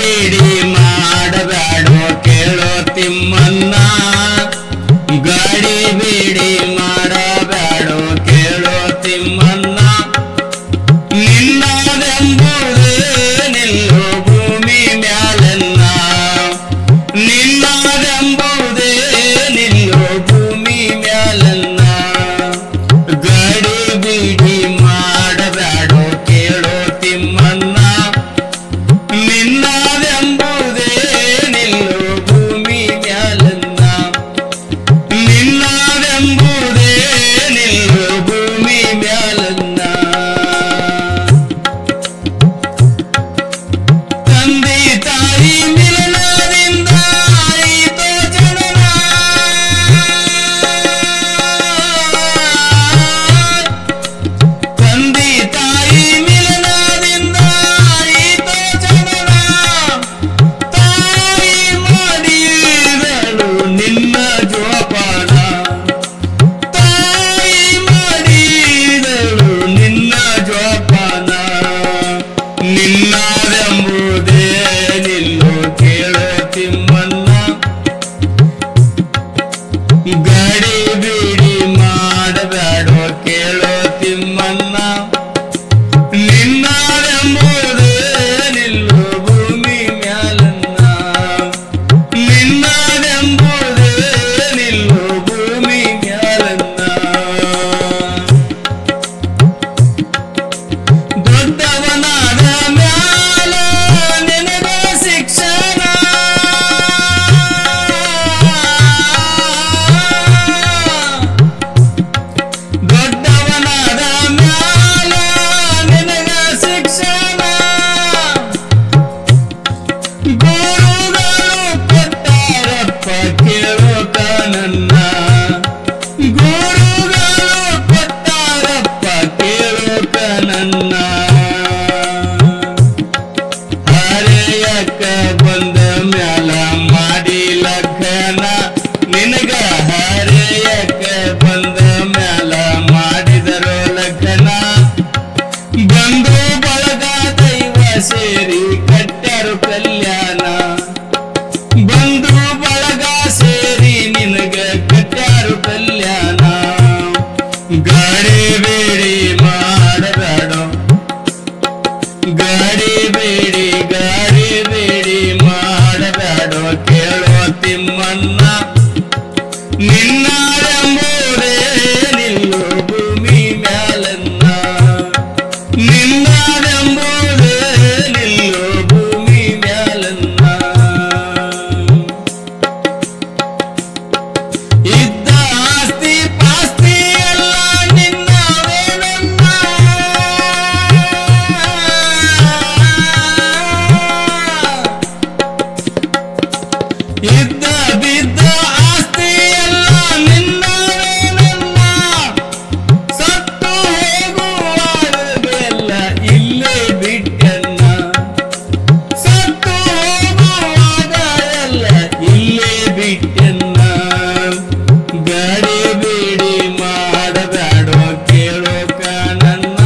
ಬೇಡಿ ಮಾಡಬೇಡೋ ಕೇಳೋ ತಿಮ್ಮಣ್ಣ ಗಾಡಿ ಬೇಡಿ ಮಾಡಬೇಡೋ ಕೇಳೋ ತಿಮ್ಮಣ್ಣ ನಿನ್ನದೆಂಬುದೇ ನಿಲ್ಲೋ ಭೂಮಿ ಮ್ಯಾಲನ್ನ ನಿನ್ನದೆಂಬುದೇ ನಿಲ್ಲೋ ಭೂಮಿ ಮ್ಯಾಲನ್ನ ಗಾಡಿ ಬೇಡಿ ಮಾಡಬೇಡೋ ಕೇಳೋ ತಿಮ್ಮಣ್ಣ ನಿನ್ನದೆಂಬುದೇ ನಿಲ್ಲೋ ಭೂಮಿ ಮ್ಯಾಲನ್ನ ನಿನ್ನದೆಂಬುದೇ ನಿಲ್ಲೋ ಭೂಮಿ ಮ್ಯಾಲನ್ನ ತಂದೆ ತಾಯಿ ಮಿಲನದಿಂದ ಆಯಿತೋ ಜನನ ತಂದೆ ತಾಯಿ ಮಿಲನದಿಂದ ಆಯಿತೋ ಜನನ ತಾಯಿ ಮಾಡಿದಳು ನಿನ್ನ ಜೋಪಾನ ತಾಯಿ ಮಾಡಿದಳು ನಿನ್ನ ಜೋಪಾನ ನಿನ್ನದೆಂಬುದೇ ನಿಲ್ಲೋ ಕೇಳೋ ತಿಮ್ಮಣ್ಣ ಗಾಡಿ ಬೇಡಿ ಮಾಡಬೇಡೋ ಕೇಳೋ ತಿಮ್ಮಣ್ಣ ನಿನ್ನದೆಂಬುದೇ ನಿಲ್ಲೋ ಭೂಮಿ ಮ್ಯಾಲನ್ನ ನಿನ್ನದೆಂಬುದೇ ನಿಲ್ಲೋ ಭೂಮಿ ಮ್ಯಾಲನ್ನ ದೊಡ್ಡವನಾದ ಮ್ಯಾಲ ನಿನಗ ಶಿಕ್ಷಣ ದೊಡ್ಡವನಾದ ಮ್ಯಾಲ ನಿನಗ ಶಿಕ್ಷಣ ಗುರುಗಳು ಕೊಟ್ಟಾರಪ್ಪ ಕೇಳೋ ಕಾನನ್ನ ಗುರುಗಳು ಕೊಟ್ಟಾರಪ್ಪ ಕೇಳೋ ಕಾನನ್ನ ಹರೆಯಕ್ಕ ಬಂದ ಮ್ಯಾಲ ಮಾಡಿ ಲಗ್ನ ನಿನಗ ಹರೆಯಕ್ಕ ಬಂದ ಮ್ಯಾಲ ಮಾಡಿದರೋ ಲಗ್ನ ಬಂಧು ಬಳಗ ದೈವ ಸೇರಿ ಕಟ್ಟ್ಯಾರು ಕಲ್ಯಾಣ ಬಂಧು ಬಳಗ ಸೇರಿ ನಿನಗ ಕಟ್ಟ್ಯಾರು ಕಲ್ಯಾಣ ಗಾಡಿ ಬೇಡಿ ಮಾಡಬೇಡೋ ಗಾಡಿ ಬೇಡಿ ಮಾಡಬೇಡೋ ಕೇಳೋ ತಿಮ್ಮಣ್ಣ ನಿನ್ನದೆಂಬುದೇ ನಿಲ್ಲೋ ಭೂಮಿ ಮ್ಯಾಲನ್ನ ನಿನ್ನದೆಂಬುದೇ ನಿಲ್ಲೋ ಭೂಮಿ ಮ್ಯಾಲನ್ನ ಇದ್ದ ಆಸ್ತಿ ಪಾಸ್ತಿ ಎಲ್ಲ ನಿನ್ನವೇನನ್ನ ಇದ್ದ ಬಿದ್ದ ಆಸ್ತಿ ಎಲ್ಲ ನಿನ್ನವೇನನ್ನ ಸತ್ತು ಹೋಗುವಾಗೆಲ್ಲ ಇಲ್ಲೇ ಬಿಟ್ಟನ್ನ ಸತ್ತು ಹೋಗುವಾಗ ಎಲ್ಲ ಇಲ್ಲೇ ಬಿಟ್ಟನ್ನ ಗಾಡಿ ಬೇಡಿ ಮಾಡಬೇಡೋ ಕೇಳೋ ಕಾನನ್ನ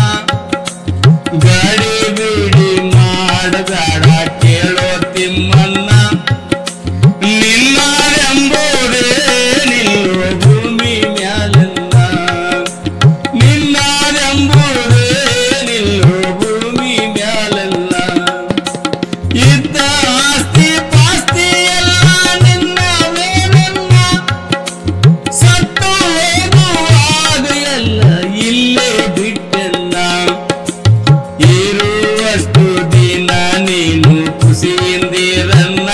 ಗಾಡಿ ಬೇಡಿ ಮಾಡಬೇಡ ಕೇಳೋ ತಿಮ್ಮಣ್ಣ ನಿನ್ನದೆಂಬುದೇ ನಿಲ್ಲೋ ಭೂಮಿ ಮ್ಯಾಲನ್ನ ನಿನ್ನದೆಂಬುದೇ ನಿಲ್ಲೋ ಭೂಮಿ ಮ್ಯಾಲನ್ನ ಇದ್ದ ಆಸ್ತಿ ಪಾಸ್ತಿ ಎಲ್ಲ ನಿನ್ನವೇನನ್ನ ಸತ್ತು ಹೋಗುವಾಗ ಎಲ್ಲ ಇಲ್ಲೇ ಬಿಟ್ಟನ್ನ ಇರುವಷ್ಟು ದಿನ ನೀನು ಖುಷಿಯಿಂದಿರನ್ನ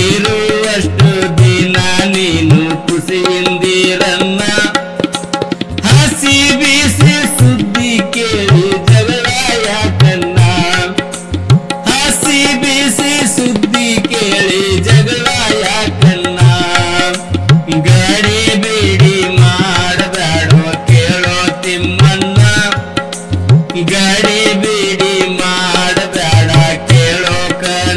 ಇರುವಷ್ಟು ದಿನ ನೀನು ಖುಷಿಯಿಂದಿರನ್ನ ಹಸಿ ಬಿಸಿ ಸುದ್ದಿ ಕೇಳಿ ಜಗಳ ಯಾಕನ್ನ ಹಸಿ ಬಿಸಿ ಸುದ್ದಿ ಕೇಳಿ ಜಗಳ ಯಾಕನ್ನ ಗಾಡಿ ಬೇಡಿ ಮಾಡಬೇಡೋ ಕೇಳೋ ತಿಮ್ಮಣ್ಣ ಗಾಡಿ ಬೇಡಿ ಮಾಡಬೇಡ ಕೇಳೋ ಕನ್ನ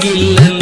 ಆಗಿಲ್ಲ